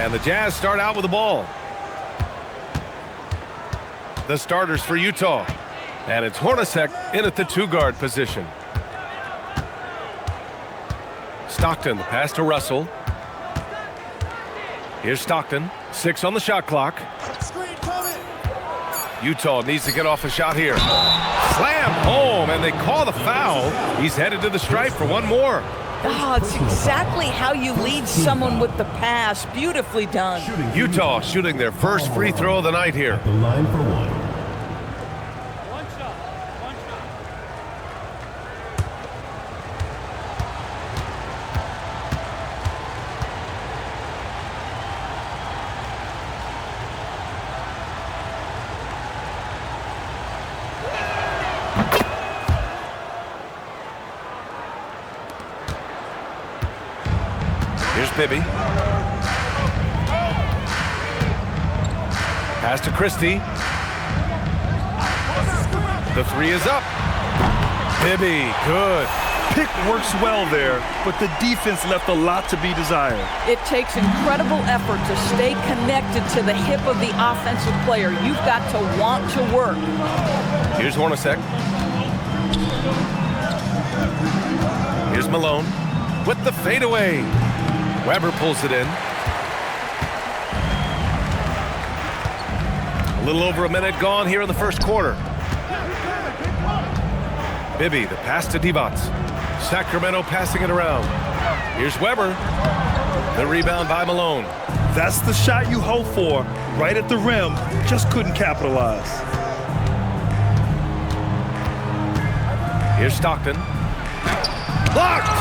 And the Jazz start out with the ball. The starters for Utah. And it's Hornacek in at the two-guard position. Stockton, the pass to Russell. Here's Stockton, 6 on the shot clock. Utah needs to get off a shot here. Slam home, and they call the foul. He's headed to the stripe for one more. Oh, it's exactly how you lead someone with the pass. Beautifully done. Utah shooting their first free throw of the night here. At the line for one. Here's Bibby. Pass to Christie. The three is up. Bibby, good. Pick works well there, but the defense left a lot to be desired. It takes incredible effort to stay connected to the hip of the offensive player. You've got to want to work. Here's Hornacek. Here's Malone with the fadeaway. Weber pulls it in. A little over a minute gone here in the first quarter. Bibby, the pass to Divac. Sacramento passing it around. Here's Weber. The rebound by Malone. That's the shot you hope for. Right at the rim, just couldn't capitalize. Here's Stockton. Blocked!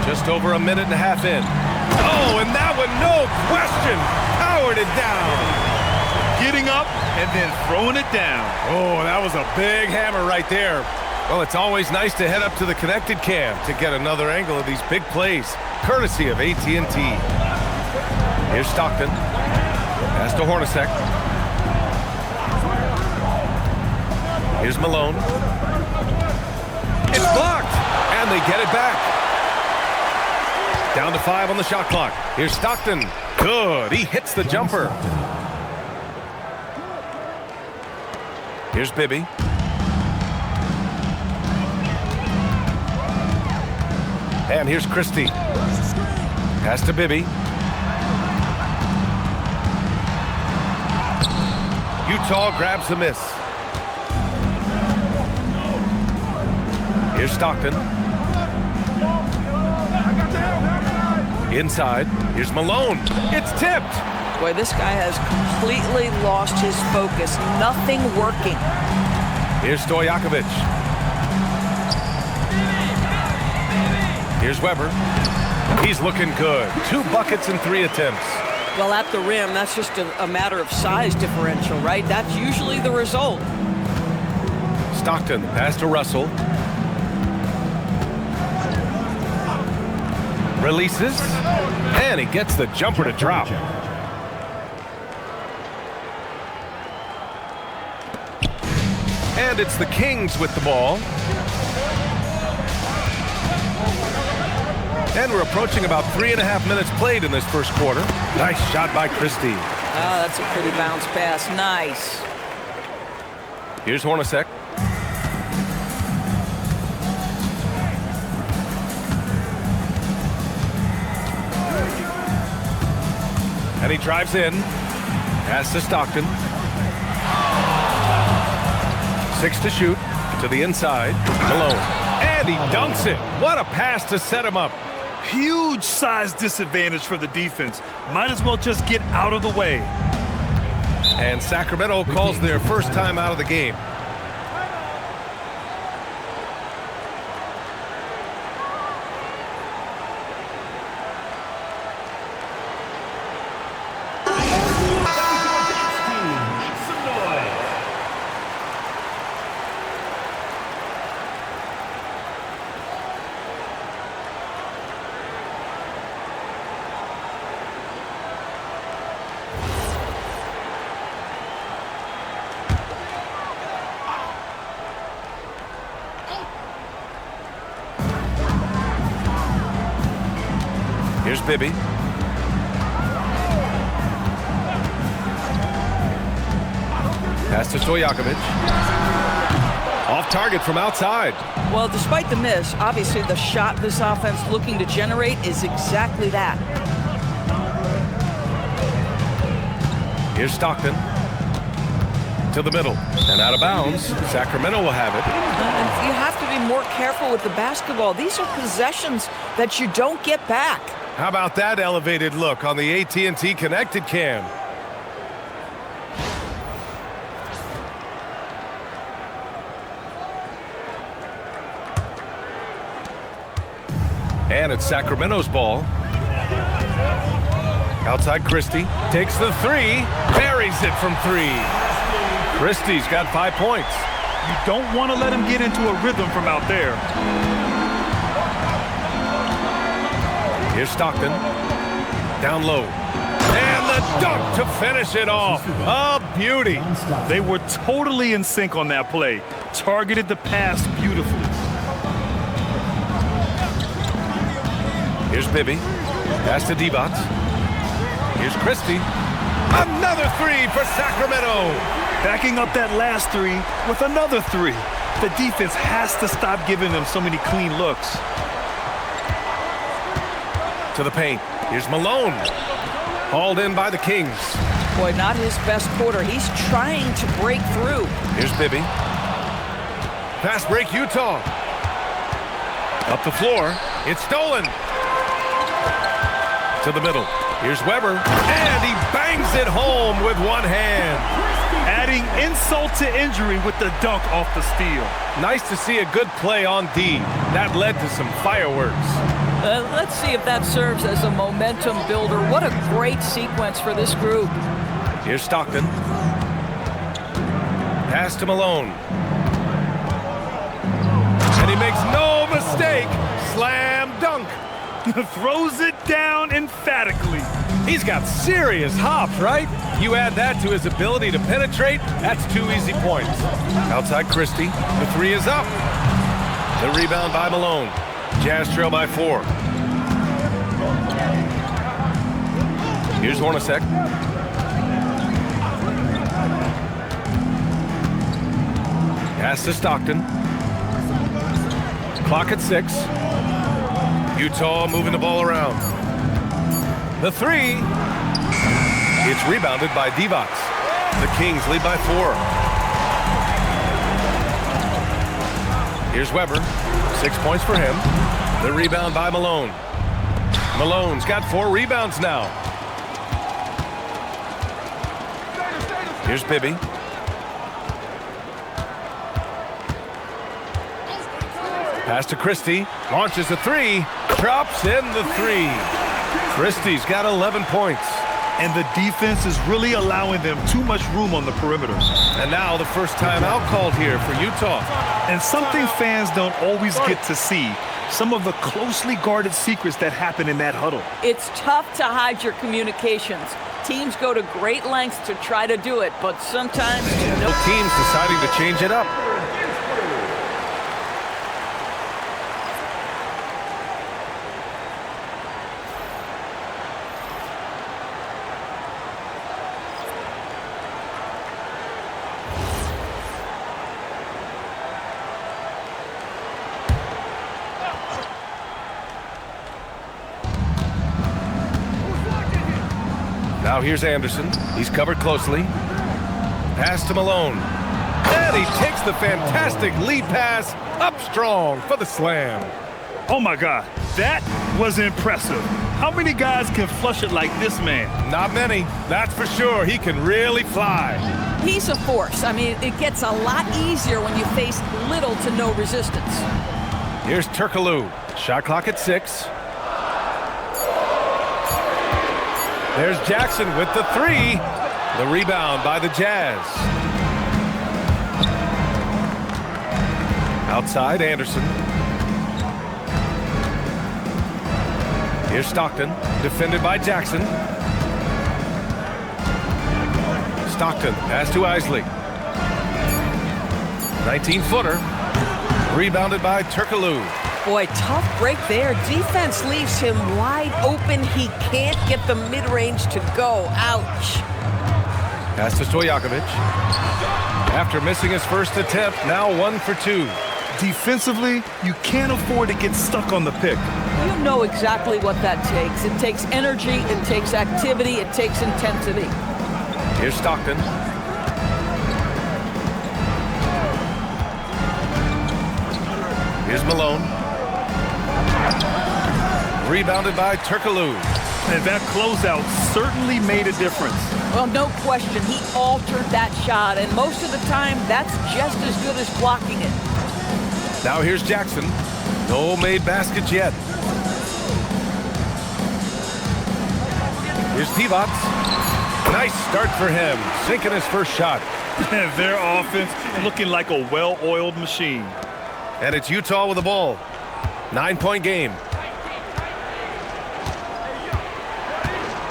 Just over a minute and a half in. Oh, and that one, no question, powered it down. Getting up and then throwing it down. Oh, that was a big hammer right there. Well, it's always nice to head up to the connected cam to get another angle of these big plays, courtesy of AT&T. Here's Stockton. Pass to Hornacek. Here's Malone. It's blocked, and they get it back. Down to 5 on the shot clock. Here's Stockton. Good. He hits the jumper. Here's Bibby. And here's Christie. Pass to Bibby. Utah grabs the miss. Here's Stockton. Inside, here's Malone. It's tipped. Boy, this guy has completely lost his focus. Nothing working. Here's Stojakovic. Here's Weber. He's looking good. 2 buckets and 3 attempts. Well, at the rim, that's just a matter of size differential, right? That's usually the result. Stockton, pass to Russell. Releases, and he gets the jumper to drop. And it's the Kings with the ball. And we're approaching about 3.5 minutes played in this first quarter. Nice shot by Christie. Ah, that's a pretty bounce pass. Nice. Here's Hornacek. And he drives in. Pass to Stockton. 6 to shoot. To the inside. Malone. And he dunks it. What a pass to set him up. Huge size disadvantage for the defense. Might as well just get out of the way. And Sacramento calls their first time out of the game. Here's Bibby. Pass to Stojakovic. Off target from outside. Well, despite the miss, obviously the shot this offense looking to generate is exactly that. Here's Stockton. To the middle. And out of bounds. Sacramento will have it. You have to be more careful with the basketball. These are possessions that you don't get back. How about that elevated look on the AT&T connected cam? And it's Sacramento's ball. Outside Christie. Takes the three. Buries it from three. Christie's got 5 points. You don't want to let him get into a rhythm from out there. Here's Stockton. Down low. And the dunk to finish it off. A beauty. They were totally in sync on that play. Targeted the pass beautifully. Here's Bibby. Pass to Divac. Here's Christie. Another three for Sacramento. Backing up that last three with another three. The defense has to stop giving them so many clean looks. To the paint. Here's Malone. Hauled in by the Kings. Boy, not his best quarter. He's trying to break through. Here's Bibby. Fast break Utah. Up the floor. It's stolen. To the middle. Here's Weber. And he bangs it home with one hand. Adding insult to injury with the dunk off the steal. Nice to see a good play on D. That led to some fireworks. Let's see if that serves as a momentum builder. What a great sequence for this group. Here's Stockton. Pass to Malone. And he makes no mistake. Slam dunk. Throws it down emphatically. He's got serious hops, right? You add that to his ability to penetrate, that's 2 easy points. Outside Christie, the three is up. The rebound by Malone. Jazz trail by 4. Here's Hornacek. Pass to Stockton. Clock at 6. Utah moving the ball around. The three. It's rebounded by Divac. The Kings lead by 4. Here's Weber. 6 points for him. The rebound by Malone. Malone's got 4 rebounds now. Here's Bibby. Pass to Christie. Launches a three. Drops in the three. Christie's got 11 points. And the defense is really allowing them too much room on the perimeter. And now the first timeout called here for Utah. And something fans don't always get to see. Some of the closely guarded secrets that happen in that huddle. It's tough to hide your communications. Teams go to great lengths to try to do it, but sometimes teams deciding to change it up. Now here's Anderson. He's covered closely. Pass to Malone. And he takes the fantastic lead pass up strong for the slam. Oh my God, that was impressive. How many guys can flush it like this man? Not many, that's for sure. He can really fly. he's a force. I mean, it gets a lot easier when you face little to no resistance. Here's Turkoglu. Shot clock at 6. There's Jackson with the 3. The rebound by the Jazz. Outside, Anderson. Here's Stockton, defended by Jackson. Stockton, pass to Isley. 19-footer, rebounded by Turkoglu. Boy, tough break there. Defense leaves him wide open. He can't get the mid-range to go. Ouch. Pass to Stojakovic. After missing his first attempt, now 1 for 2. Defensively, you can't afford to get stuck on the pick. You know exactly what that takes. It takes energy, it takes activity, it takes intensity. Here's Stockton. Here's Malone. Rebounded by Turkoglu. And that closeout certainly made a difference. Well, no question, he altered that shot, and most of the time, that's just as good as blocking it. Now here's Jackson. No made baskets yet. Here's Divac. Nice start for him, sinking his first shot. Their offense looking like a well-oiled machine. And it's Utah with the ball. 9-point game.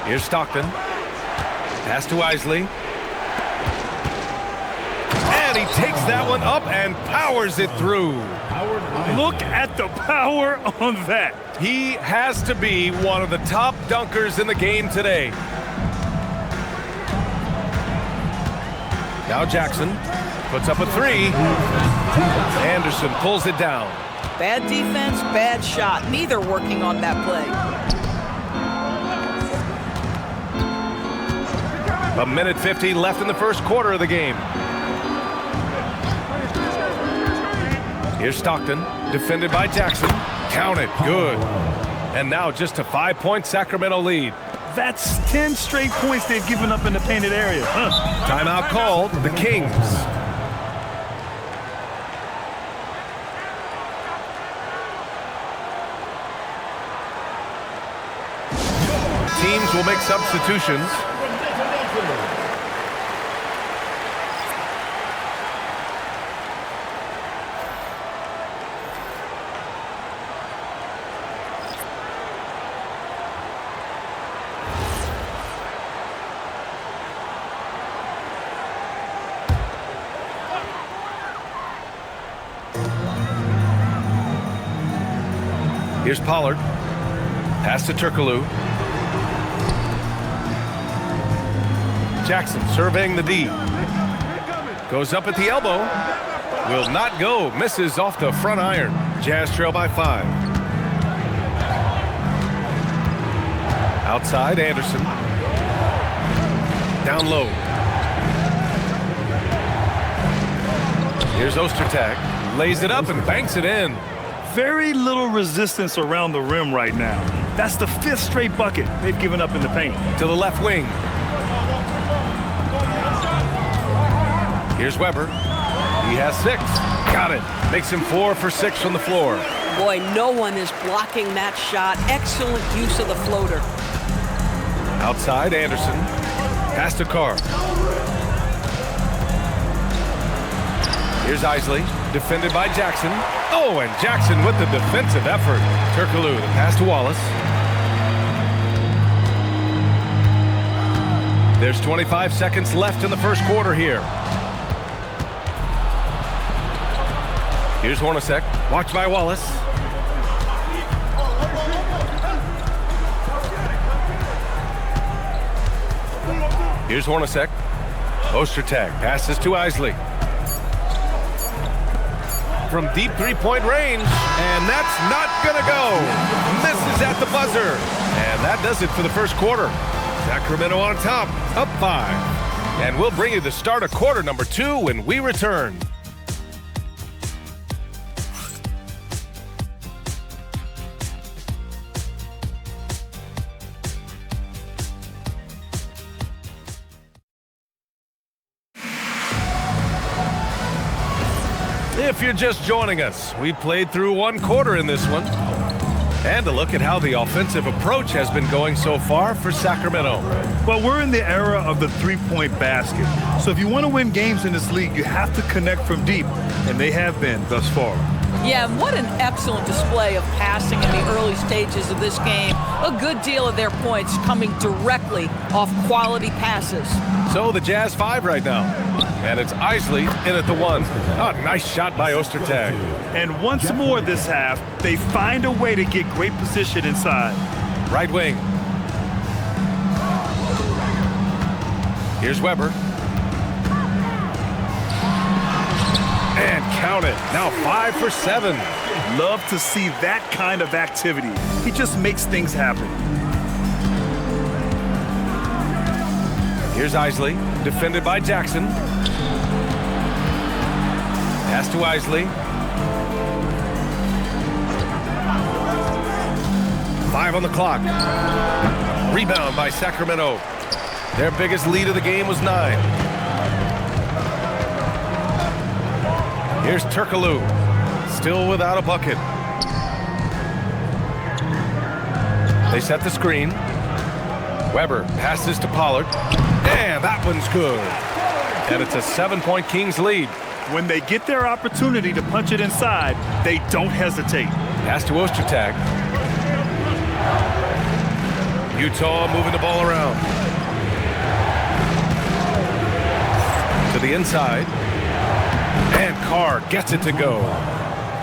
Here's Stockton. Pass to Isley. And he takes that one up and powers it through. Look at the power on that. He has to be one of the top dunkers in the game today. Now Jackson puts up a 3. Anderson pulls it down. Bad defense, bad shot. Neither working on that play. A minute 50 left in the first quarter of the game. Here's Stockton, defended by Jackson. Count it, good. And now just a 5-point Sacramento lead. That's 10 straight points they've given up in the painted area. Timeout called, the Kings. Teams will make substitutions. Here's Pollard. Pass to Turkoglu. Jackson surveying the D. Goes up at the elbow. Will not go. Misses off the front iron. Jazz trail by 5. Outside, Anderson. Down low. Here's Ostertag. Lays it up and banks it in. Very little resistance around the rim right now. That's the 5th straight bucket they've given up in the paint. To the left wing. Here's Weber. He has 6. Got it. Makes him 4 for 6 from the floor. Boy, no one is blocking that shot. Excellent use of the floater. Outside, Anderson. Pass to Carr. Here's Isley, defended by Jackson. Oh, and Jackson with the defensive effort. Turkoglu, the pass to Wallace. There's 25 seconds left in the first quarter here. Here's Hornacek, watched by Wallace. Here's Hornacek. Ostertag passes to Isley. From deep three-point range, and that's not gonna go. Misses at the buzzer. And that does it for the first quarter. Sacramento on top, up 5. And we'll bring you the start of quarter number 2 when we return. If you're just joining us, we played through 1 quarter in this one. And a look at how the offensive approach has been going so far for Sacramento. Well, we're in the era of the 3-point basket. So if you want to win games in this league, you have to connect from deep, and they have been thus far. Yeah, and what an excellent display of passing in the early stages of this game. A good deal of their points coming directly off quality passes. So the Jazz 5 right now. And it's Isley in at the 1. Oh, nice shot by Ostertag. And once more this half, they find a way to get great position inside. Right wing. Here's Weber. And count it. Now 5 for 7. Love to see that kind of activity. He just makes things happen. Here's Isley, defended by Jackson. Pass to Isley. 5 on the clock. Rebound by Sacramento. Their biggest lead of the game was 9. Here's Turkoglu, still without a bucket. They set the screen. Weber passes to Pollard, and that one's good. And it's a 7-point Kings lead. When they get their opportunity to punch it inside, they don't hesitate. Pass to Ostertag. Utah moving the ball around. To the inside. And Carr gets it to go.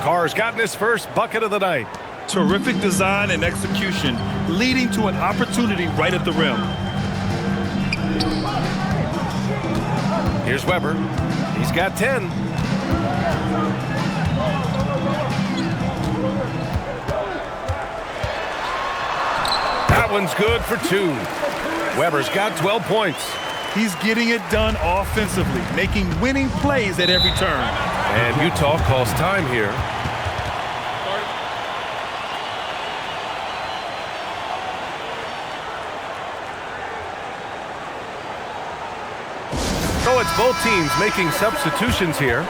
Carr's gotten his first bucket of the night. Terrific design and execution, leading to an opportunity right at the rim. Here's Weber. He's got 10. That one's good for 2. Weber's got 12 points. He's getting it done offensively, making winning plays at every turn. And Utah calls time here. So it's both teams making substitutions here.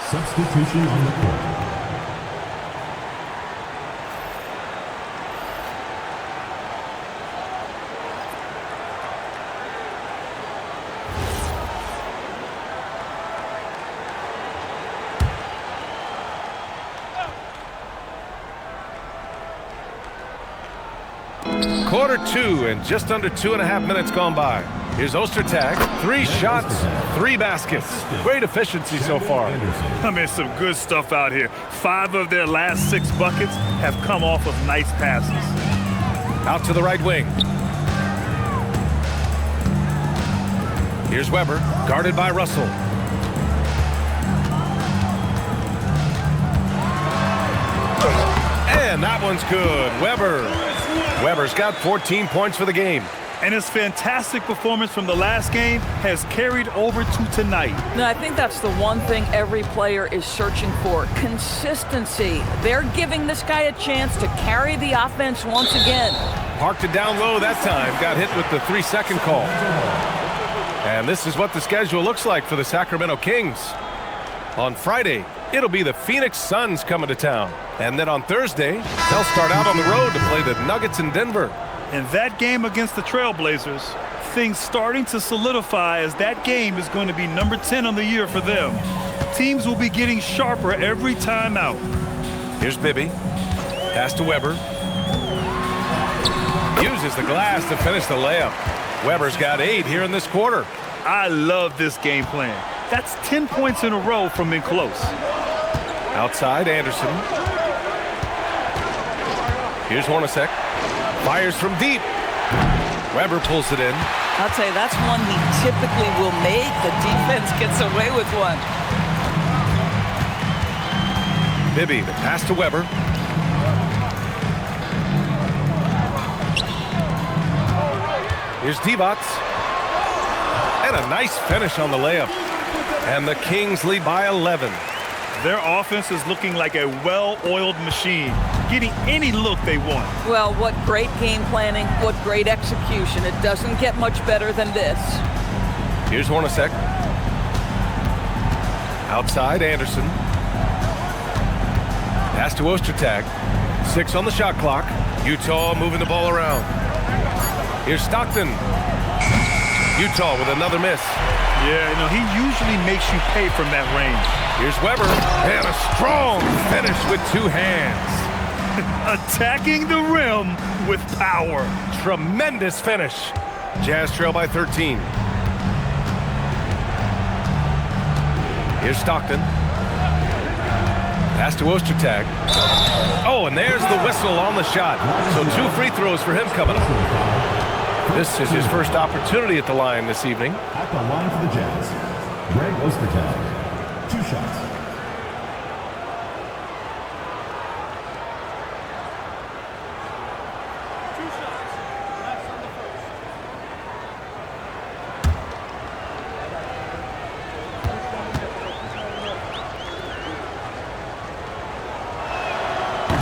Substitution on the court. Quarter 2 and just under 2.5 minutes gone by. Here's Ostertag. 3 shots, 3 baskets. Great efficiency so far. I mean, some good stuff out here. 5 of their last 6 buckets have come off of nice passes. Out to the right wing. Here's Weber, guarded by Russell. And that one's good. Weber's got 14 points for the game. And his fantastic performance from the last game has carried over to tonight. Now, I think that's the one thing every player is searching for, consistency. They're giving this guy a chance to carry the offense once again. Parked it down low that time. Got hit with the 3-second call. And this is what the schedule looks like for the Sacramento Kings. On Friday, it'll be the Phoenix Suns coming to town. And then on Thursday, they'll start out on the road to play the Nuggets in Denver. In that game against the Trailblazers, things starting to solidify as that game is going to be number 10 on the year for them. Teams will be getting sharper every time out. Here's Bibby. Pass to Weber. Uses the glass to finish the layup. Weber's got 8 here in this quarter. I love this game plan. That's 10 points in a row from in close. Outside, Anderson. Here's Hornacek. Fires from deep. Weber pulls it in. I'll tell you, that's one he typically will make. The defense gets away with one. Bibby, the pass to Weber. Here's Divac. And a nice finish on the layup. And the Kings lead by 11. Their offense is looking like a well-oiled machine, getting any look they want. Well, what great game planning, what great execution. It doesn't get much better than this. Here's Hornacek. Outside, Anderson. Pass to Ostertag. 6 on the shot clock. Utah moving the ball around. Here's Stockton. Utah with another miss. Yeah, you know, he usually makes you pay from that range. Here's Weber, and a strong finish with 2 hands. Attacking the rim with power. Tremendous finish. Jazz trail by 13. Here's Stockton. Pass to Ostertag. Oh, and there's the whistle on the shot. So 2 free throws for him coming up. This is his first opportunity at the line this evening. At the line for the Jazz, Greg Ostertag. 2 shots.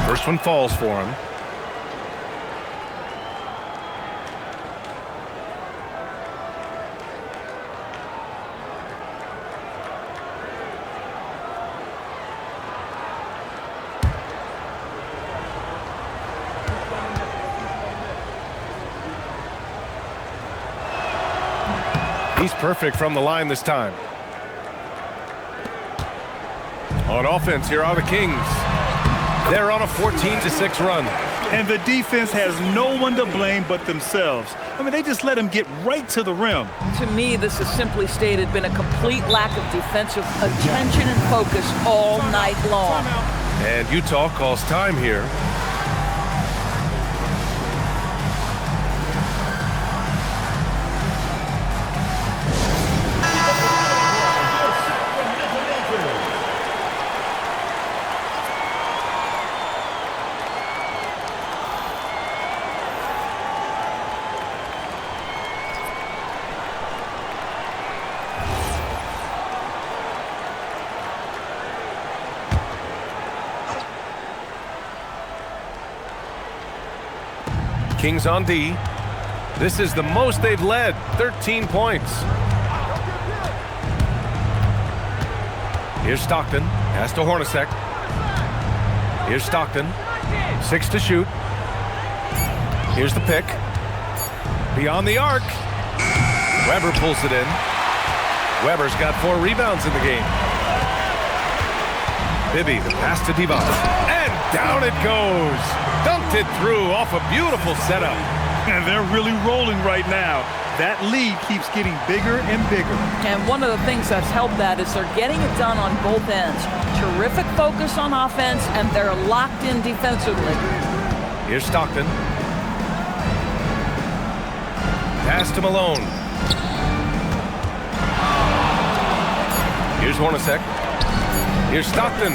First one falls for him. He's perfect from the line this time. On offense, here are the Kings. They're on a 14-6 run. And the defense has no one to blame but themselves. I mean, they just let him get right to the rim. To me, this has simply stated been a complete lack of defensive attention and focus all night long. And Utah calls time here. Kings on D. This is the most they've led, 13 points. Here's Stockton, pass to Hornacek. Here's Stockton, 6 to shoot. Here's the pick. Beyond the arc. Weber pulls it in. Weber's got 4 rebounds in the game. Bibby, the pass to Divac. And down it goes. Dunked it through off a beautiful setup. And they're really rolling right now. That lead keeps getting bigger and bigger. And one of the things that's helped that is they're getting it done on both ends. Terrific focus on offense, and they're locked in defensively. Here's Stockton. Pass to Malone. Here's Hornacek. Here's Stockton.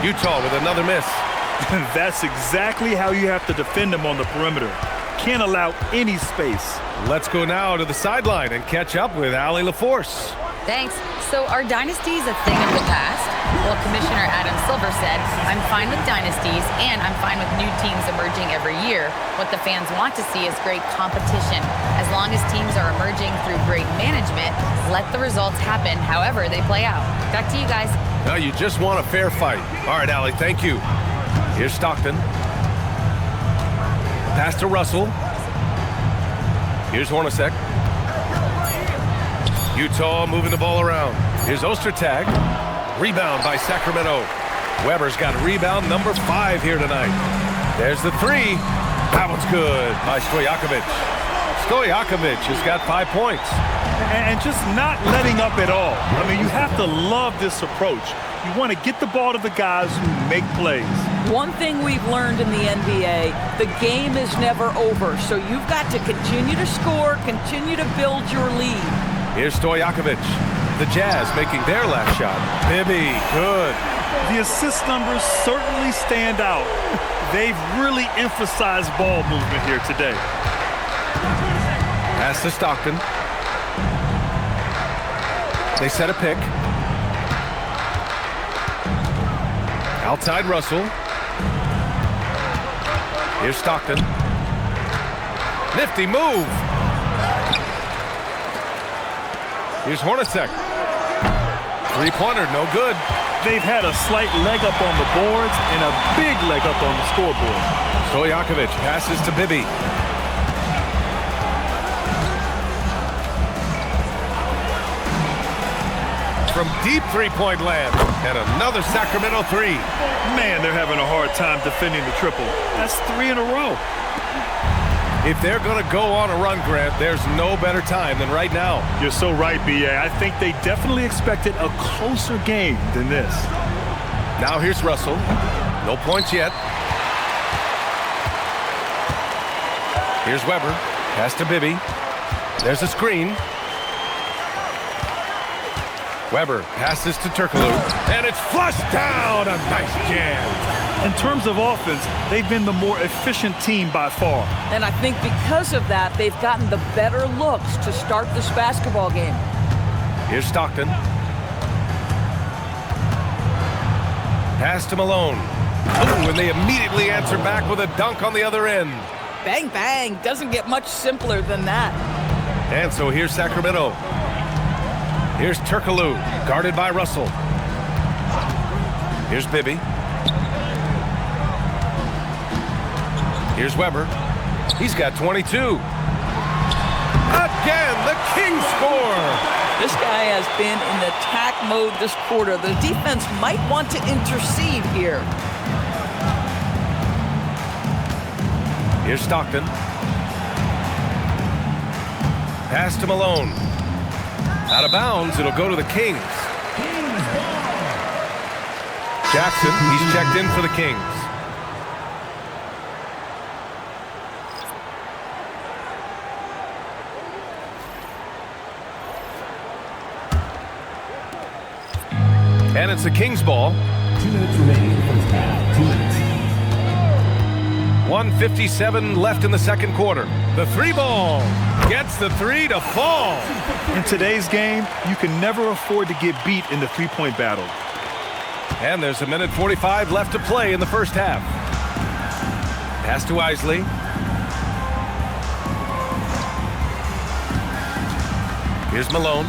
Utah with another miss. That's exactly how you have to defend him on the perimeter. Can't allow any space. Let's go now to the sideline and catch up with Allie LaForce. Thanks. So are dynasties a thing of the past? Well, Commissioner Adam Silver said, I'm fine with dynasties and I'm fine with new teams emerging every year. What the fans want to see is great competition. As long as teams are emerging through great management, let the results happen however they play out. Back to you guys. No, you just want a fair fight. All right, Allie, thank you. Here's Stockton. Pass to Russell. Here's Hornacek. Utah moving the ball around. Here's Ostertag. Rebound by Sacramento. Weber's got rebound number 5 here tonight. There's the 3. That one's good by Stojakovic. Stojakovic has got 5 points. And just not letting up at all. I mean, you have to love this approach. You want to get the ball to the guys who make plays. One thing we've learned in the NBA, the game is never over. So you've got to continue to score, continue to build your lead. Here's Stojakovic. The Jazz making their last shot. Bibby, good. The assist numbers certainly stand out. They've really emphasized ball movement here today. Pass to Stockton. They set a pick. Outside Russell. Here's Stockton. Nifty move. Here's Hornacek. Three-pointer, no good. They've had a slight leg up on the boards and a big leg up on the scoreboard. Stojakovic passes to Bibby. from deep three-point land. And another Sacramento three. Man, they're having a hard time defending the triple. That's 3 in a row. If they're going to go on a run, Grant, there's no better time than right now. You're so right, B.A. I think they definitely expected a closer game than this. Now here's Russell. No points yet. Here's Weber. Pass to Bibby. There's a screen. Weber passes to Turkoglu. And it's flushed down. A nice jam. In terms of offense, they've been the more efficient team by far. And I think because of that, they've gotten the better looks to start this basketball game. Here's Stockton. Pass to Malone. Oh, and they immediately answer back with a dunk on the other end. Bang, bang. Doesn't get much simpler than that. And so here's Sacramento. Here's Turkoglu, guarded by Russell. Here's Bibby. Here's Weber. He's got 22. Again, the Kings score. This guy has been in attack mode this quarter. The defense might want to intercede here. Here's Stockton. Pass to Malone. Out of bounds, it'll go to the Kings. Jackson, he's checked in for the Kings. And it's the Kings ball. 2 minutes remaining in the first half. 2 minutes. 1:57 left in the second quarter. The three ball gets the three to fall. In today's game, you can never afford to get beat in the three-point battle. And there's 1:45 left to play in the first half. Pass to Isley. Here's Malone.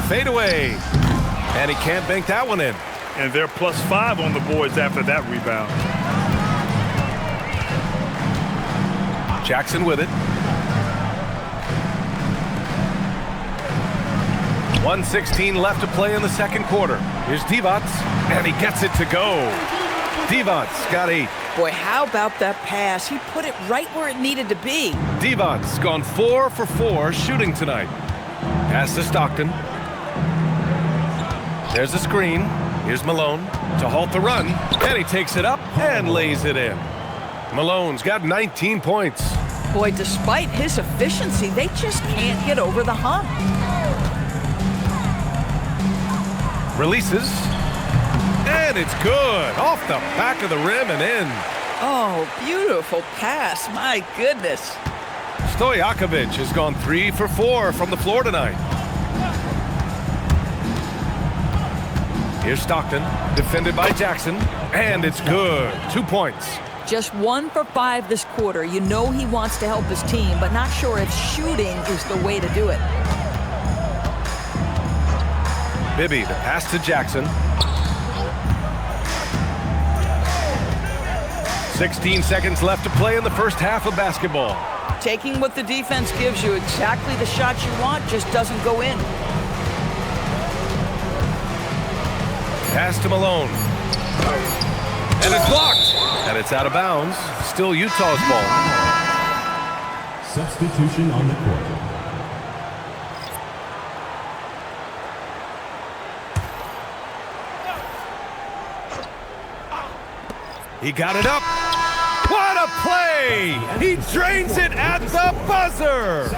Fade away. And he can't bank that one in. And they're +5 on the boards after that rebound. Jackson with it. 1:16 left to play in the second quarter. Here's Divac, and he gets it to go. Divac got 8. Boy, how about that pass? He put it right where it needed to be. Divac's gone 4 for 4 shooting tonight. Pass to Stockton. There's a screen. Here's Malone to halt the run, and he takes it up and lays it in. Malone's got 19 points. Boy, despite his efficiency, they just can't get over the hump. Releases, and it's good. Off the back of the rim and in. Oh, beautiful pass. My goodness. Stojakovic has gone 3 for 4 from the floor tonight. Here's Stockton, defended by Jackson, and it's good. 2 points. Just 1 for 5 this quarter. You know he wants to help his team, but not sure if shooting is the way to do it. Bibby, the pass to Jackson. 16 seconds left to play in the first half of basketball. Taking what the defense gives you, exactly the shot you want, just doesn't go in. Pass to Malone. And it's blocked. And it's out of bounds. Still Utah's ball. Substitution on the court. He got it up. What a play! He drains it at the buzzer.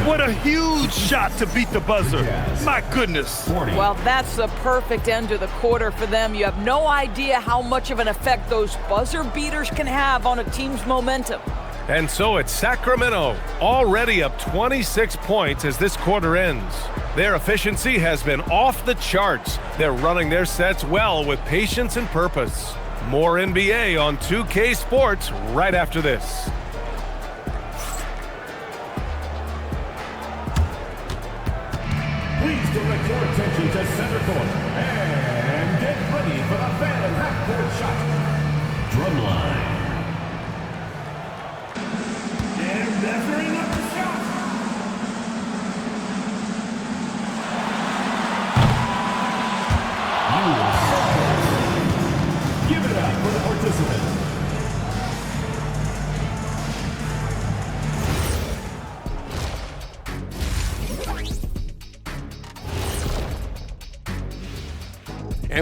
What a huge shot to beat the buzzer. My goodness. Well, that's the perfect end to the quarter for them. You have no idea how much of an effect those buzzer beaters can have on a team's momentum. And so it's Sacramento, already up 26 points as this quarter ends. Their efficiency has been off the charts. They're running their sets well with patience and purpose. More NBA on 2K Sports right after this. Please direct your attention to center court and get ready for the fan half-court shot. Drumline. And measuring up the shot.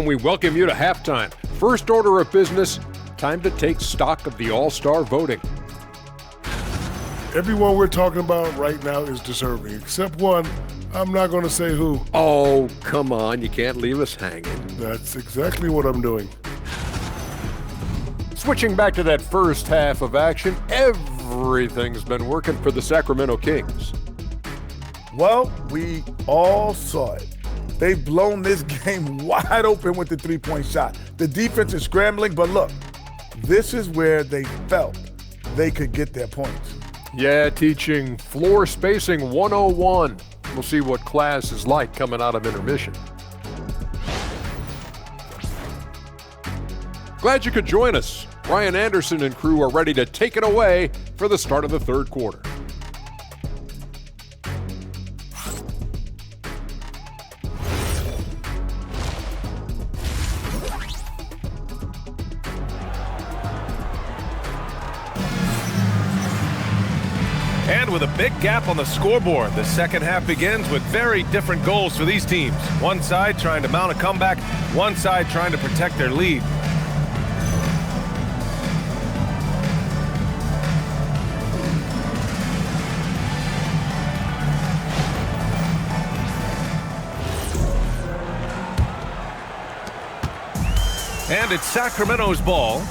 And we welcome you to halftime. First order of business, time to take stock of the All-Star voting. Everyone we're talking about right now is deserving, except one. I'm not going to say who. Oh, come on. You can't leave us hanging. That's exactly what I'm doing. Switching back to that first half of action, everything's been working for the Sacramento Kings. Well, we all saw it. They've blown this game wide open with the three-point shot. The defense is scrambling, but look, this is where they felt they could get their points. Yeah, teaching floor spacing 101. We'll see what class is like coming out of intermission. Glad you could join us. Ryan Anderson and crew are ready to take it away for the start of the third quarter. And with a big gap on the scoreboard, the second half begins with very different goals for these teams. One side trying to mount a comeback, one side trying to protect their lead. And it's Sacramento's ball,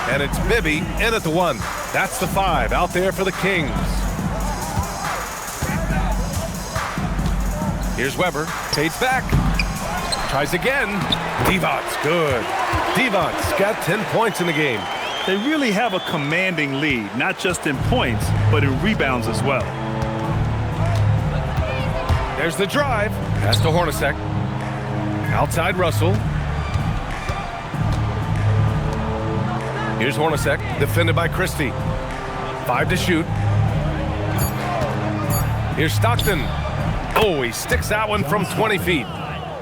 and it's Bibby in at the 1. That's the 5 out there for the Kings. Here's Weber, fades back, tries again. Divac, good. Divac got 10 points in the game. They really have a commanding lead, not just in points, but in rebounds as well. There's the drive. Pass to Hornacek. Outside Russell. Here's Hornacek, defended by Christie. 5 to shoot. Here's Stockton. Oh, he sticks that one from 20 feet.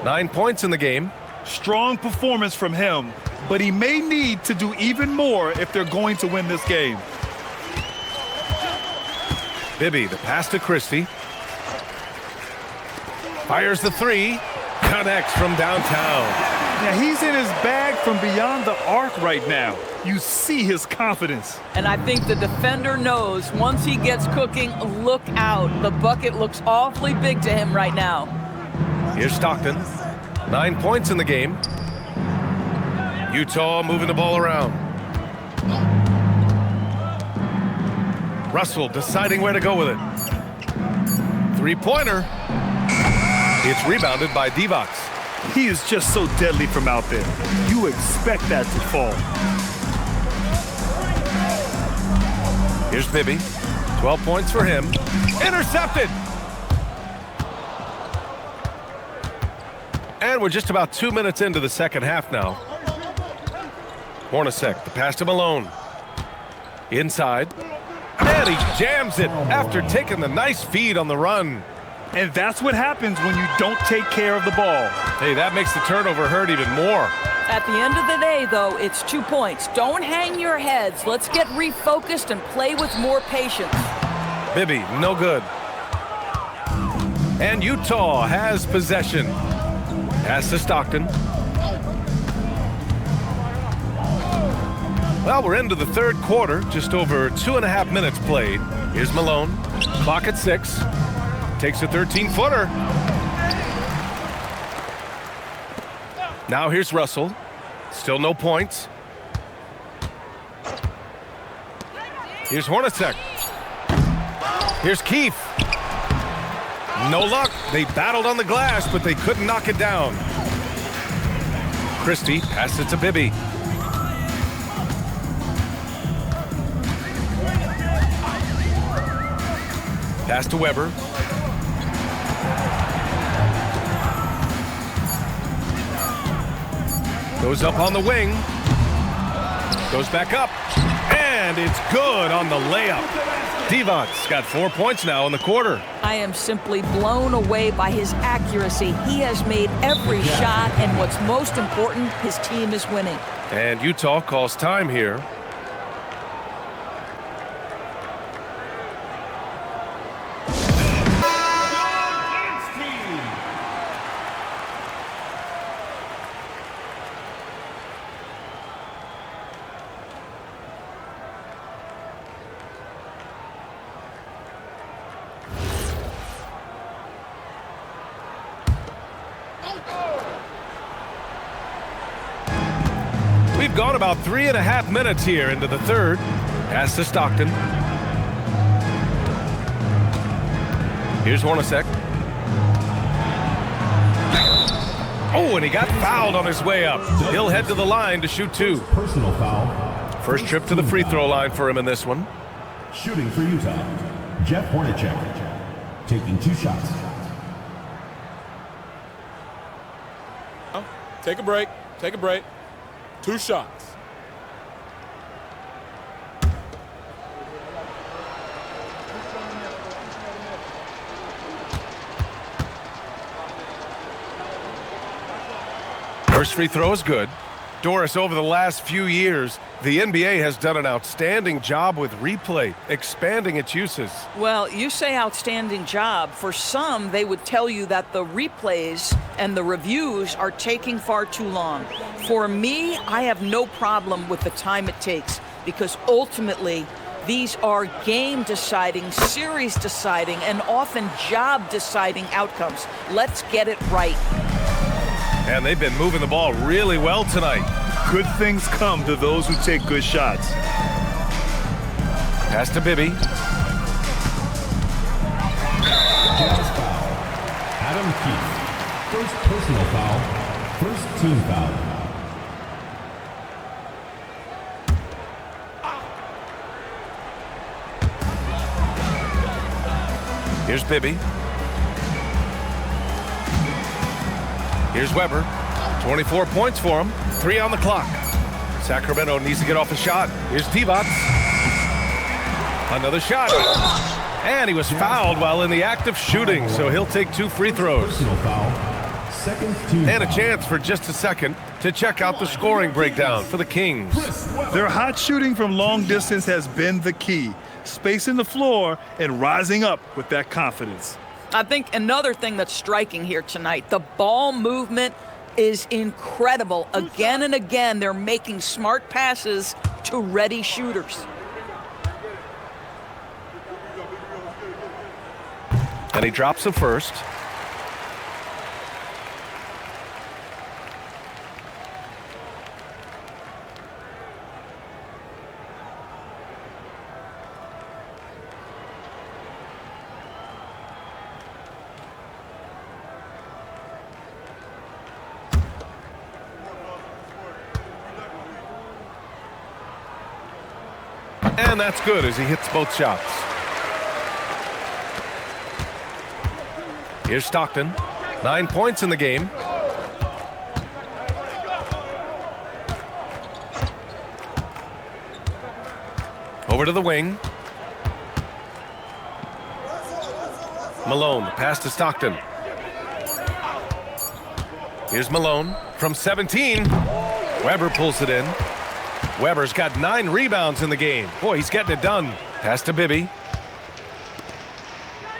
9 points in the game. Strong performance from him, but he may need to do even more if they're going to win this game. Bibby, the pass to Christie. Fires the 3. Connects from downtown. Now, he's in his bag from beyond the arc right now. You see his confidence. And I think the defender knows once he gets cooking, look out. The bucket looks awfully big to him right now. Here's Stockton. 9 points in the game. Utah moving the ball around. Russell deciding where to go with it. 3-pointer. It's rebounded by Divac. He is just so deadly from out there. You expect that to fall. Here's Bibby. 12 points for him. Intercepted! And we're just about 2 minutes into the second half now. Hornacek, the pass to Malone. Inside. And he jams it after taking the nice feed on the run. And that's what happens when you don't take care of the ball. Hey, that makes the turnover hurt even more. At the end of the day, though, it's 2 points. Don't hang your heads. Let's get refocused and play with more patience. Bibby, no good. And Utah has possession. Pass to Stockton. Well, we're into the third quarter, just over 2.5 minutes played. Here's Malone, clock at 6. Takes a 13-footer. Now here's Russell. Still no points. Here's Hornacek. Here's Keefe. No luck. They battled on the glass, but they couldn't knock it down. Christie passed it to Bibby. Pass to Weber. Goes up on the wing. Goes back up. And it's good on the layup. Divac's got 4 points now in the quarter. I am simply blown away by his accuracy. He has made every shot, and what's most important, his team is winning. And Utah calls time here. gone about 3.5 minutes here into the third. Pass to Stockton. Here's Hornacek. Oh, and he got fouled on his way up. He'll head to the line to shoot 2. Personal foul. First trip to the free throw line for him in this one. Shooting for Utah, Jeff Hornacek, taking 2 shots. Take a break. Take a break. 2 shots. First free throw is good. Doris, over the last few years, the NBA has done an outstanding job with replay, expanding its uses. Well, you say outstanding job. For some, they would tell you that the replays and the reviews are taking far too long. For me, I have no problem with the time it takes because ultimately, these are game-deciding, series-deciding, and often job-deciding outcomes. Let's get it right. And they've been moving the ball really well tonight. Good things come to those who take good shots. Pass to Bibby. Jazz foul. Adam Keefe. First personal foul. First team foul. Here's Bibby. Here's Weber. 24 points for him. 3 on the clock. Sacramento needs to get off a shot. Here's Divac. Another shot. And he was fouled while in the act of shooting, so he'll take 2 free throws. Personal foul. Second team And a foul. chance for just a second to check out the scoring breakdown for the Kings. Their hot shooting from long distance has been the key. Spacing the floor and rising up with that confidence. I think another thing that's striking here tonight, the ball movement is incredible. Again and again, they're making smart passes to ready shooters. And he drops the first. And that's good as he hits both shots. Here's Stockton. 9 points in the game. Over to the wing. Malone, pass to Stockton. Here's Malone from 17. Weber pulls it in. Weber's got 9 rebounds in the game. Boy, he's getting it done. Pass to Bibby.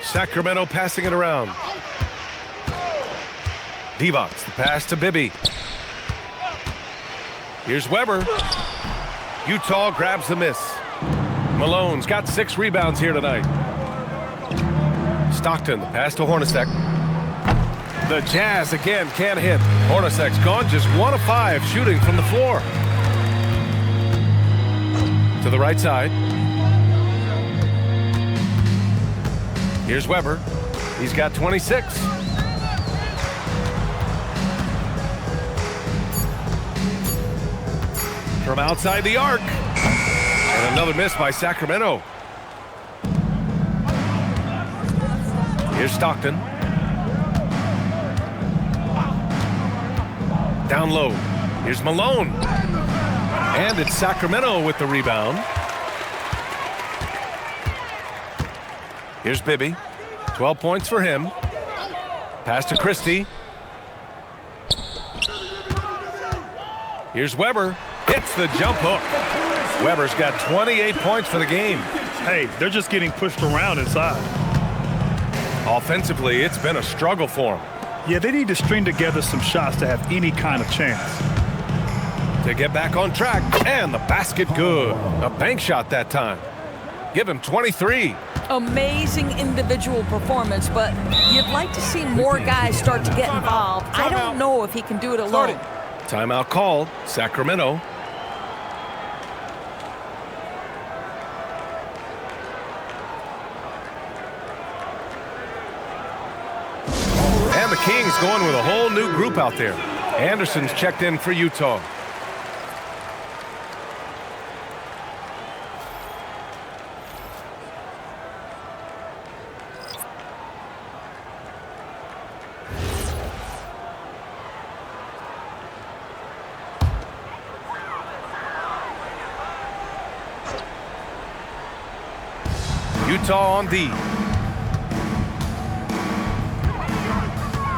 Sacramento passing it around. Divac, the pass to Bibby. Here's Weber. Utah grabs the miss. Malone's got 6 rebounds here tonight. Stockton, the pass to Hornacek. The Jazz again can't hit. Hornacek's gone just 1 of 5 shooting from the floor. To the right side. Here's Weber. He's got 26. From outside the arc. And another miss by Sacramento. Here's Stockton. Down low. Here's Malone. And it's Sacramento with the rebound. Here's Bibby. 12 points for him. Pass to Christie. Here's Weber. Hits the jump hook. Weber's got 28 points for the game. Hey, they're just getting pushed around inside. Offensively, it's been a struggle for them. Yeah, they need to string together some shots to have any kind of chance. To get back on track, and the basket good. A bank shot that time. Give him 23. Amazing individual performance, but you'd like to see more guys start to get involved. I don't know if he can do it alone. Timeout called. Sacramento. And the Kings going with a whole new group out there. Anderson's checked in for Utah. Utah on D.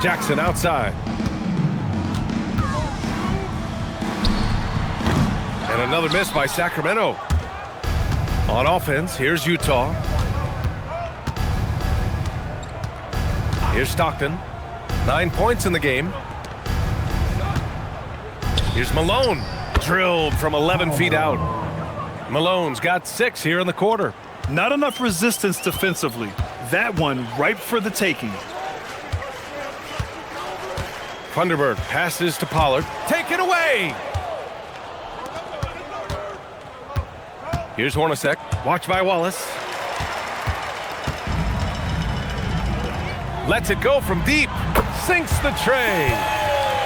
Jackson outside. And another miss by Sacramento. On offense, here's Utah. Here's Stockton. 9 points in the game. Here's Malone. Drilled from 11 feet out. Malone's got 6 here in the quarter. Not enough resistance defensively. That one ripe for the taking. Thunderbird passes to Pollard. Take it away! Here's Hornacek. Watch by Wallace. Lets it go from deep. Sinks the tray.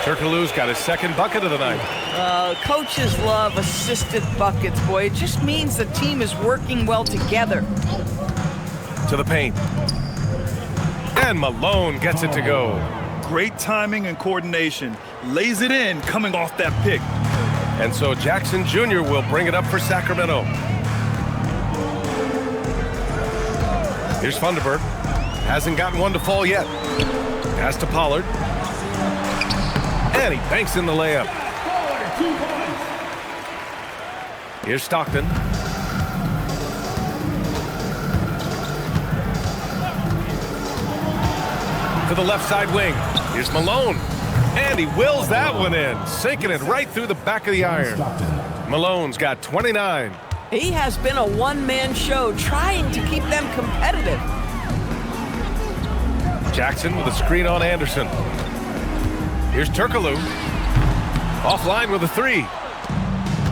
Turkoglu's got his second bucket of the night. Coaches love assisted buckets, boy. It just means the team is working well together. To the paint. And Malone gets it to go. Great timing and coordination. Lays it in coming off that pick. And so Jackson Jr. will bring it up for Sacramento. Here's Thunderbird. Hasn't gotten one to fall yet. Pass to Pollard. And he banks in the layup. Here's Stockton. To the left side wing. Here's Malone. And he wills that one in, sinking it right through the back of the iron. Malone's got 29. He has been a one-man show trying to keep them competitive. Jackson with a screen on Anderson. Here's Turkoglu. Offline with a 3.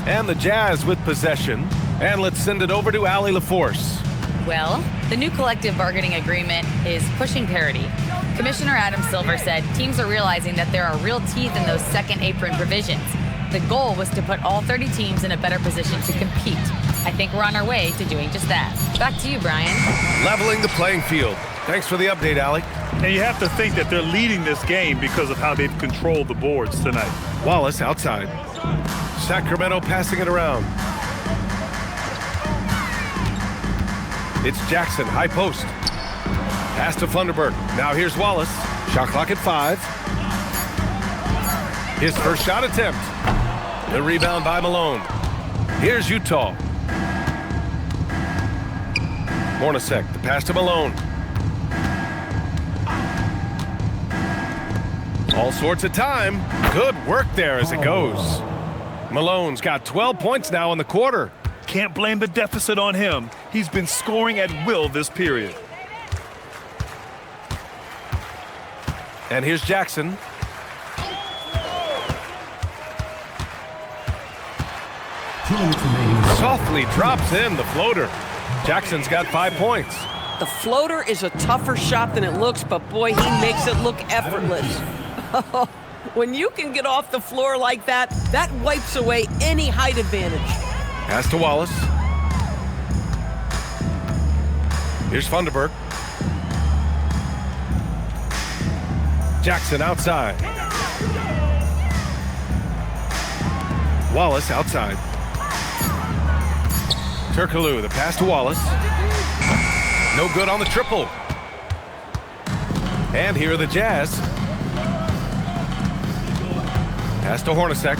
And the Jazz with possession. And let's send it over to Allie LaForce. Well, the new collective bargaining agreement is pushing parity. Commissioner Adam Silver said teams are realizing that there are real teeth in those second apron provisions. The goal was to put all 30 teams in a better position to compete. I think we're on our way to doing just that. Back to you, Brian. Leveling the playing field. Thanks for the update, Allie. And you have to think that they're leading this game because of how they've controlled the boards tonight. Wallace outside. Sacramento passing it around. It's Jackson, high post. Pass to Thunderbird. Now here's Wallace. Shot clock at 5. His first shot attempt. The rebound by Malone. Here's Utah. Hornacek, the pass to Malone. All sorts of time. Good work there as it goes. Malone's got 12 points now in the quarter. Can't blame the deficit on him. He's been scoring at will this period. And here's Jackson. Softly drops in the floater. Jackson's got 5 points. The floater is a tougher shot than it looks, but boy, he makes it look effortless. When you can get off the floor like that, that wipes away any height advantage. Pass to Wallace. Here's Thunderbird. Jackson outside. Wallace outside. Turkoglu, the pass to Wallace. No good on the triple. And here are the Jazz. Pass to Hornacek.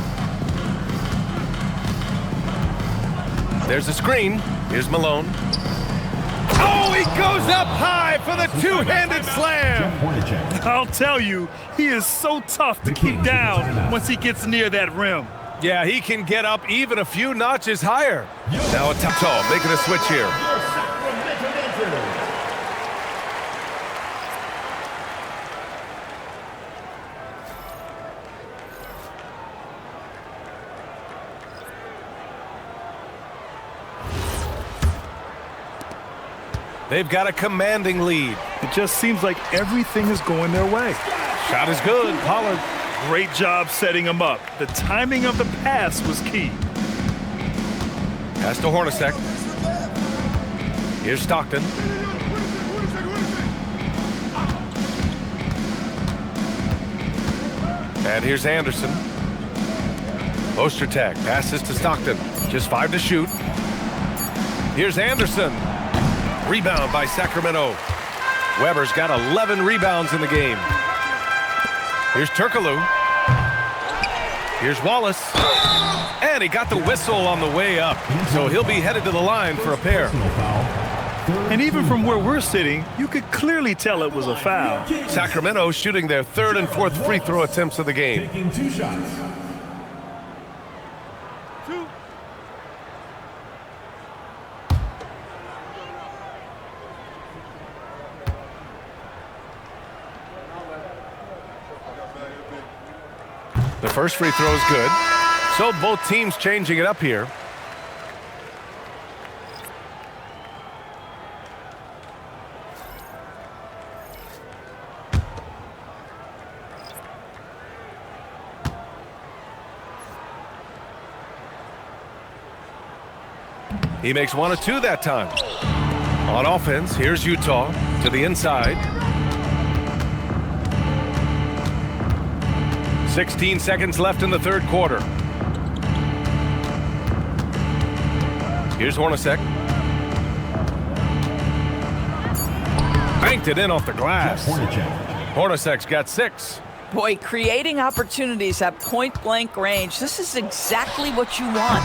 There's the screen. Here's Malone. Oh, he goes up high for the two-handed slam. I'll tell you, he is so tough to keep down once he gets near that rim. Yeah, he can get up even a few notches higher. Now a Utah making a switch here. They've got a commanding lead. It just seems like everything is going their way. Shot is good. Pollard. Great job setting him up. The timing of the pass was key. Pass to Hornacek. Here's Stockton. And here's Anderson. Ostertag passes to Stockton. Just 5 to shoot. Here's Anderson. Rebound by Sacramento. Weber's got 11 rebounds in the game. Here's Turkoglu. Here's Wallace. And he got the whistle on the way up. So he'll be headed to the line for a pair. And even from where we're sitting, you could clearly tell it was a foul. Sacramento shooting their 3rd and 4th free throw attempts of the game. Taking 2 shots. The first free throw is good. So both teams changing it up here. He makes 1 of 2 that time. On offense, here's Utah to the inside. 16 seconds left in the 3rd quarter. Here's Hornacek. Banked it in off the glass. Hornacek's got 6. Boy, creating opportunities at point-blank range, this is exactly what you want.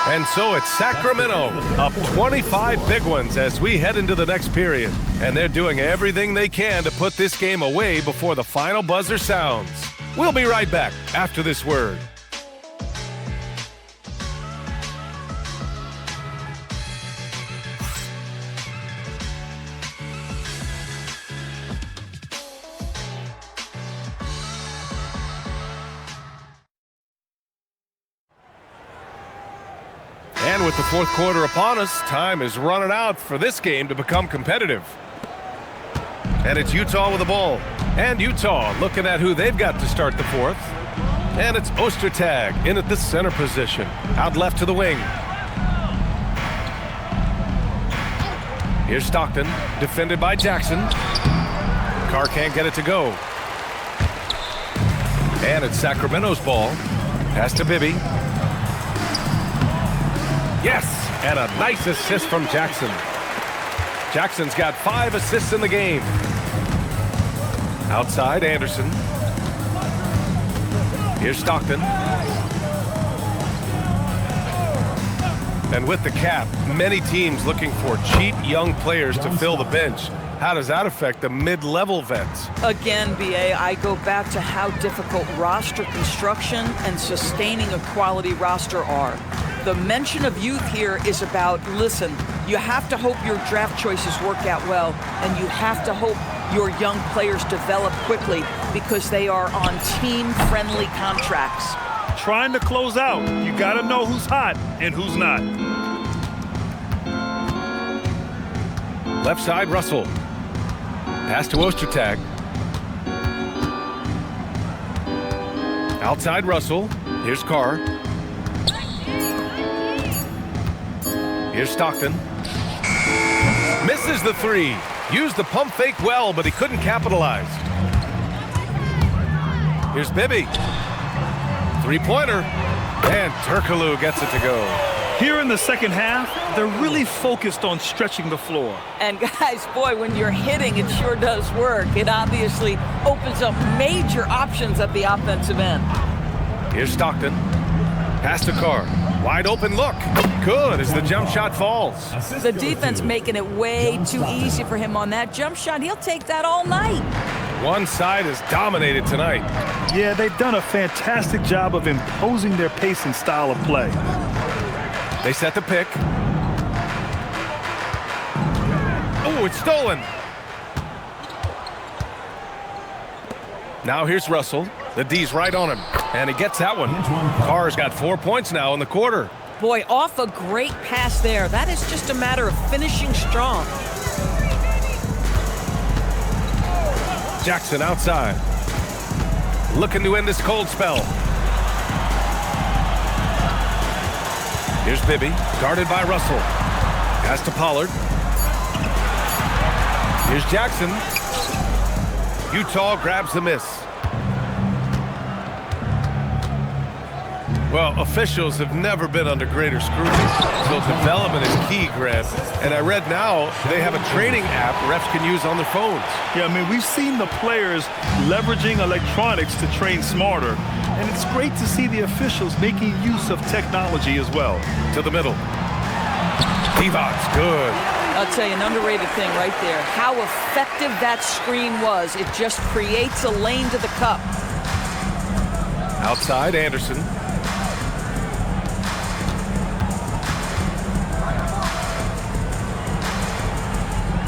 And so it's Sacramento up 25 big ones as we head into the next period. And they're doing everything they can to put this game away before the final buzzer sounds. We'll be right back after this word. And with the 4th quarter upon us, time is running out for this game to become competitive. And it's Utah with the ball. And Utah looking at who they've got to start the 4th. And it's Ostertag in at the center position. Out left to the wing. Here's Stockton, defended by Jackson. Carr can't get it to go. And it's Sacramento's ball. Pass to Bibby. Yes, and a nice assist from Jackson. Jackson's got 5 assists in the game. Outside, Anderson. Here's Stockton. And with the cap, many teams looking for cheap young players to fill the bench. How does that affect the mid-level vets? Again, BA, I go back to how difficult roster construction and sustaining a quality roster are. The mention of youth here is about, listen, you have to hope your draft choices work out well, and you have to hope your young players develop quickly because they are on team-friendly contracts. Trying to close out, you got to know who's hot and who's not. Left side, Russell. Pass to Ostertag. Outside, Russell. Here's Carr. Here's Stockton. Misses the 3. Used the pump fake well, but he couldn't capitalize. Here's Bibby. 3-pointer. And Turkoglu gets it to go. Here in the second half, they're really focused on stretching the floor. And guys, boy, when you're hitting, it sure does work. It obviously opens up major options at the offensive end. Here's Stockton. Pass to Carr. Wide open look. Good as the jump shot falls. The defense making it way too easy for him on that jump shot. He'll take that all night. One side is dominated tonight. Yeah, they've done a fantastic job of imposing their pace and style of play. They set the pick. Oh, it's stolen. Now here's Russell. The D's right on him. And he gets that one. Carr's got 4 points now in the quarter. Boy, off a great pass there. That is just a matter of finishing strong. Jackson outside. looking to end this cold spell. Here's Bibby, guarded by Russell. Pass to Pollard. Here's Jackson. Utah grabs the miss. Well, officials have never been under greater scrutiny. So development is key, Grant. And I read now they have a training app refs can use on their phones. Yeah, I mean, we've seen the players leveraging electronics to train smarter. And it's great to see the officials making use of technology as well. To the middle. Divac, good. I'll tell you, an underrated thing right there. How effective that screen was. It just creates a lane to the cup. Outside, Anderson.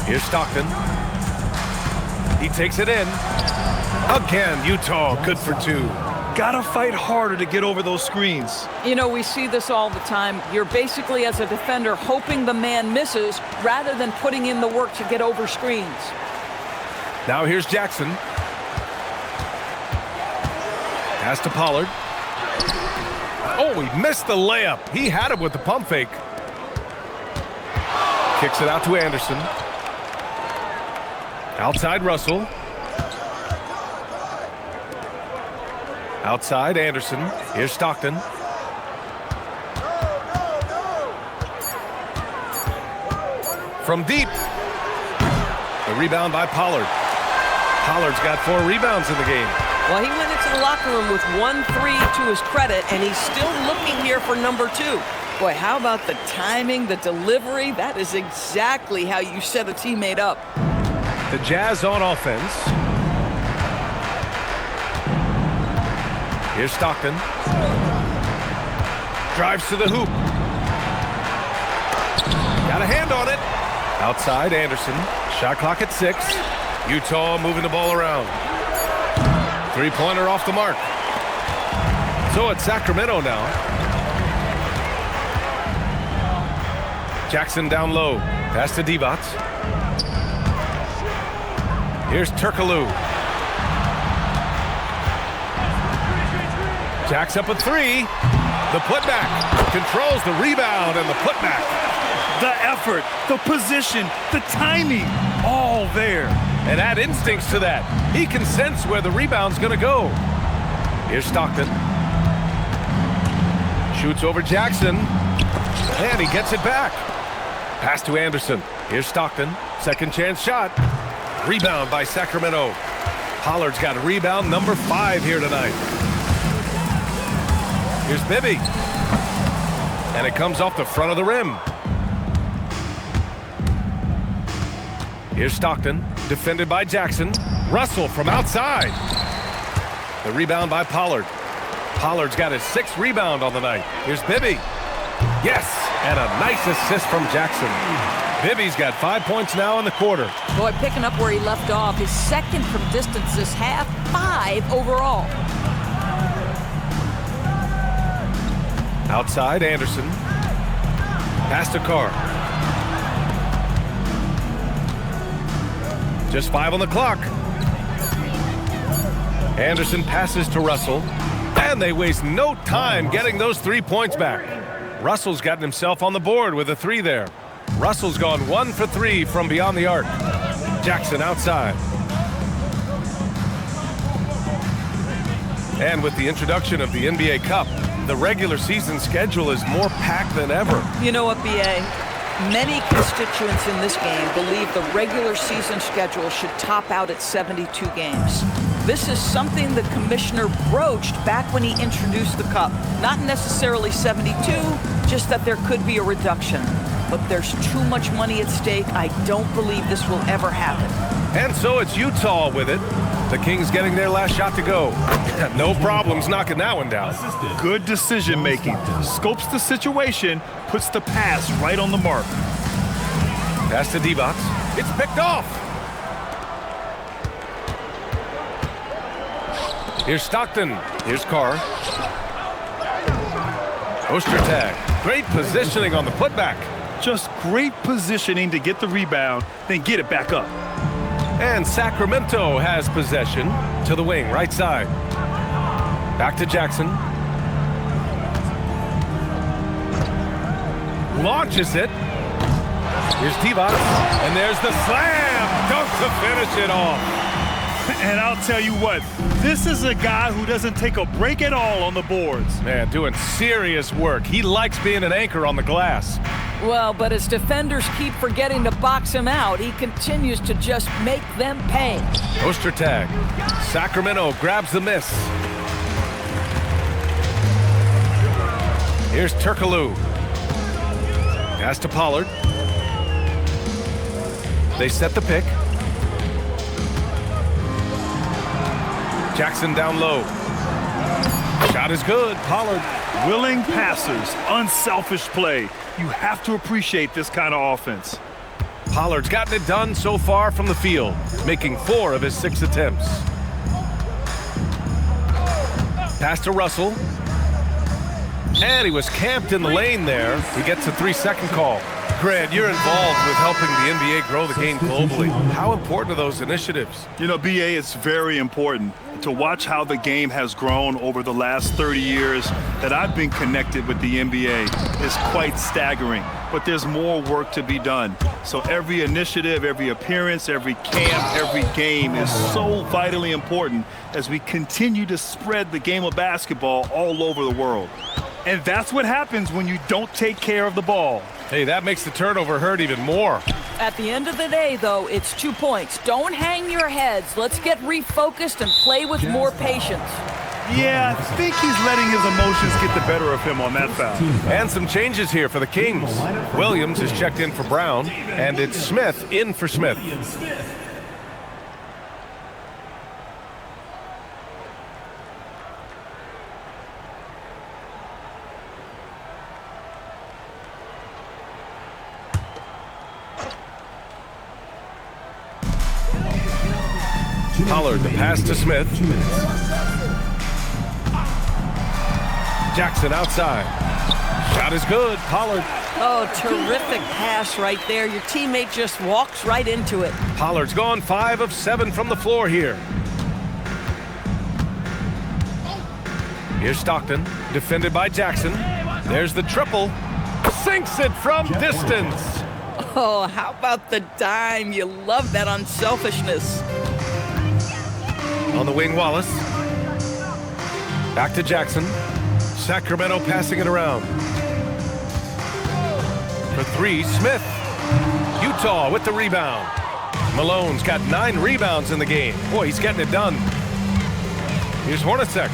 Here's Stockton. He takes it in. Again, Utah, good for two. Gotta fight harder to get over those screens. You know, we see this all the time. You're basically, as a defender, hoping the man misses rather than putting in the work to get over screens. Now here's Jackson. Pass to Pollard. Oh, he missed the layup. He had it with the pump fake. Kicks it out to Anderson. Outside Russell. Outside Anderson. Here's Stockton. From deep. The rebound by Pollard. Pollard's got 4 rebounds in the game. Well, he went into the locker room with 1 3 to his credit, and he's still looking here for number 2. Boy, how about the timing, the delivery? That is exactly how you set a teammate up. The Jazz on offense. Here's Stockton. Drives to the hoop. Got a hand on it. Outside Anderson. Shot clock at 6. Utah moving the ball around. 3-pointer off the mark. So it's Sacramento now. Jackson down low. Pass to Divac. Here's Turkoglu. Jacks up a 3. The putback. Controls the rebound and the putback. The effort, the position, the timing, all there. And add instincts to that. He can sense where the rebound's going to go. Here's Stockton. Shoots over Jackson. And he gets it back. Pass to Anderson. Here's Stockton. Second chance shot. Rebound by Sacramento. Pollard's got a rebound number 5 here tonight. Here's Bibby. And it comes off the front of the rim. Here's Stockton, defended by Jackson. Russell from outside. The rebound by Pollard. Pollard's got his 6th rebound on the night. Here's Bibby. Yes, and a nice assist from Jackson. Bibby's got 5 points now in the quarter. Boy, picking up where he left off. His 2nd from distance this half, 5 overall. Outside, Anderson. Pass to Carr. Just 5 on the clock. Anderson passes to Russell. And they waste no time getting those 3 points back. Russell's gotten himself on the board with a 3 there. Russell's gone 1 for 3 from beyond the arc. Jackson outside. And with the introduction of the NBA Cup, the regular season schedule is more packed than ever. You know what, B.A.? Many constituents in this game believe the regular season schedule should top out at 72 games. This is something the commissioner broached back when he introduced the Cup. Not necessarily 72, just that there could be a reduction. But there's too much money at stake. I don't believe this will ever happen. And so it's Utah with it. The Kings getting their last shot to go. No problems knocking that one down. Good decision making. Scopes the situation, puts the pass right on the mark. Pass to Divac. It's picked off. Here's Stockton. Here's Carr. Ostertag. Great positioning on the putback. Just great positioning to get the rebound, then get it back up. And Sacramento has possession to the wing, right side. Back to Jackson. Launches it. Here's T-Box. And there's the slam. Dunk to finish it off. And I'll tell you what, this is a guy who doesn't take a break at all on the boards. Man, doing serious work. He likes being an anchor on the glass. Well, but as defenders keep forgetting to box him out, he continues to just make them pay. Poster tag. Sacramento grabs the miss. Here's Turkoglu. Pass to Pollard. They set the pick. Jackson down low. Shot is good. Pollard. Willing passers, unselfish play. You have to appreciate this kind of offense. Pollard's gotten it done so far from the field, making 4 of his 6 attempts. Pass to Russell. And he was camped in the lane there. He gets a 3-second call. Grant, you're involved with helping the NBA grow the game globally. How important are those initiatives? You know, BA, it's very important to watch how the game has grown over the last 30 years that I've been connected with the NBA. It's quite staggering, but there's more work to be done. So every initiative, every appearance, every camp, every game is so vitally important as we continue to spread the game of basketball all over the world. And that's what happens when you don't take care of the ball. Hey, that makes the turnover hurt even more. At the end of the day, though, it's 2 points. Don't hang your heads. Let's get refocused and play with more patience. Yeah, I think he's letting his emotions get the better of him on that foul. And some changes here for the Kings. Williams is checked in for Brown, and it's Smith in for Smith. Pollard, the pass to Smith. Jackson outside. Shot is good. Pollard. Oh, terrific pass right there. Your teammate just walks right into it. Pollard's gone 5 of 7 from the floor here. Here's Stockton, defended by Jackson. There's the triple. Sinks it from distance. Oh, how about the dime? You love that unselfishness. On the wing, Wallace. Back to Jackson. Sacramento passing it around. For 3, Smith. Utah with the rebound. Malone's got 9 rebounds in the game. Boy, he's getting it done. Here's Hornacek.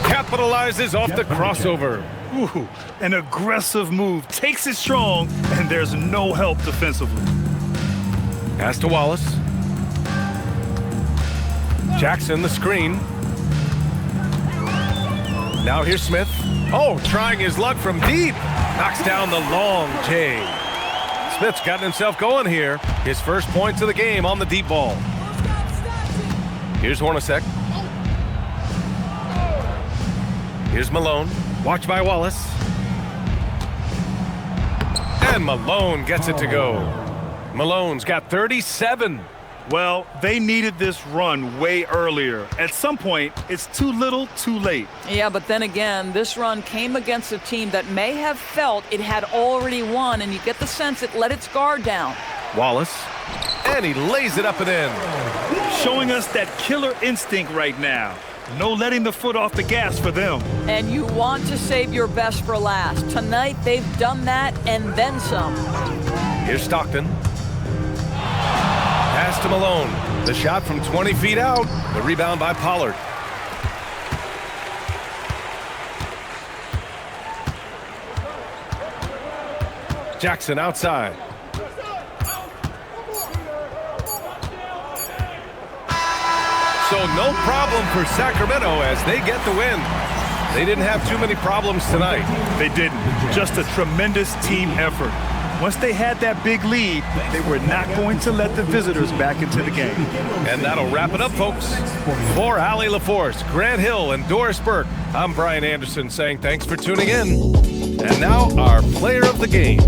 Capitalizes off the crossover. Ooh, an aggressive move. Takes it strong, and there's no help defensively. Pass to Wallace. Jackson, the screen. Now here's Smith. Oh, trying his luck from deep. Knocks down the long J. Smith's gotten himself going here. His first points of the game on the deep ball. Here's Hornacek. Here's Malone. Watched by Wallace. And Malone gets it to go. Malone's got 37. Well, they needed this run way earlier. At some point, it's too little, too late. Yeah, but then again, this run came against a team that may have felt it had already won, and you get the sense it let its guard down. Wallace, and he lays it up and in. Showing us that killer instinct right now. No letting the foot off the gas for them. And you want to save your best for last. Tonight, they've done that and then some. Here's Stockton. Pass to Malone. The shot from 20 feet out. The rebound by Pollard. Jackson outside. So no problem for Sacramento as they get the win. They didn't have too many problems tonight. They didn't. Just a tremendous team effort. Once they had that big lead, they were not going to let the visitors back into the game. And that'll wrap it up, folks. For Allie LaForce, Grant Hill, and Doris Burke, I'm Brian Anderson saying thanks for tuning in. And now our player of the game.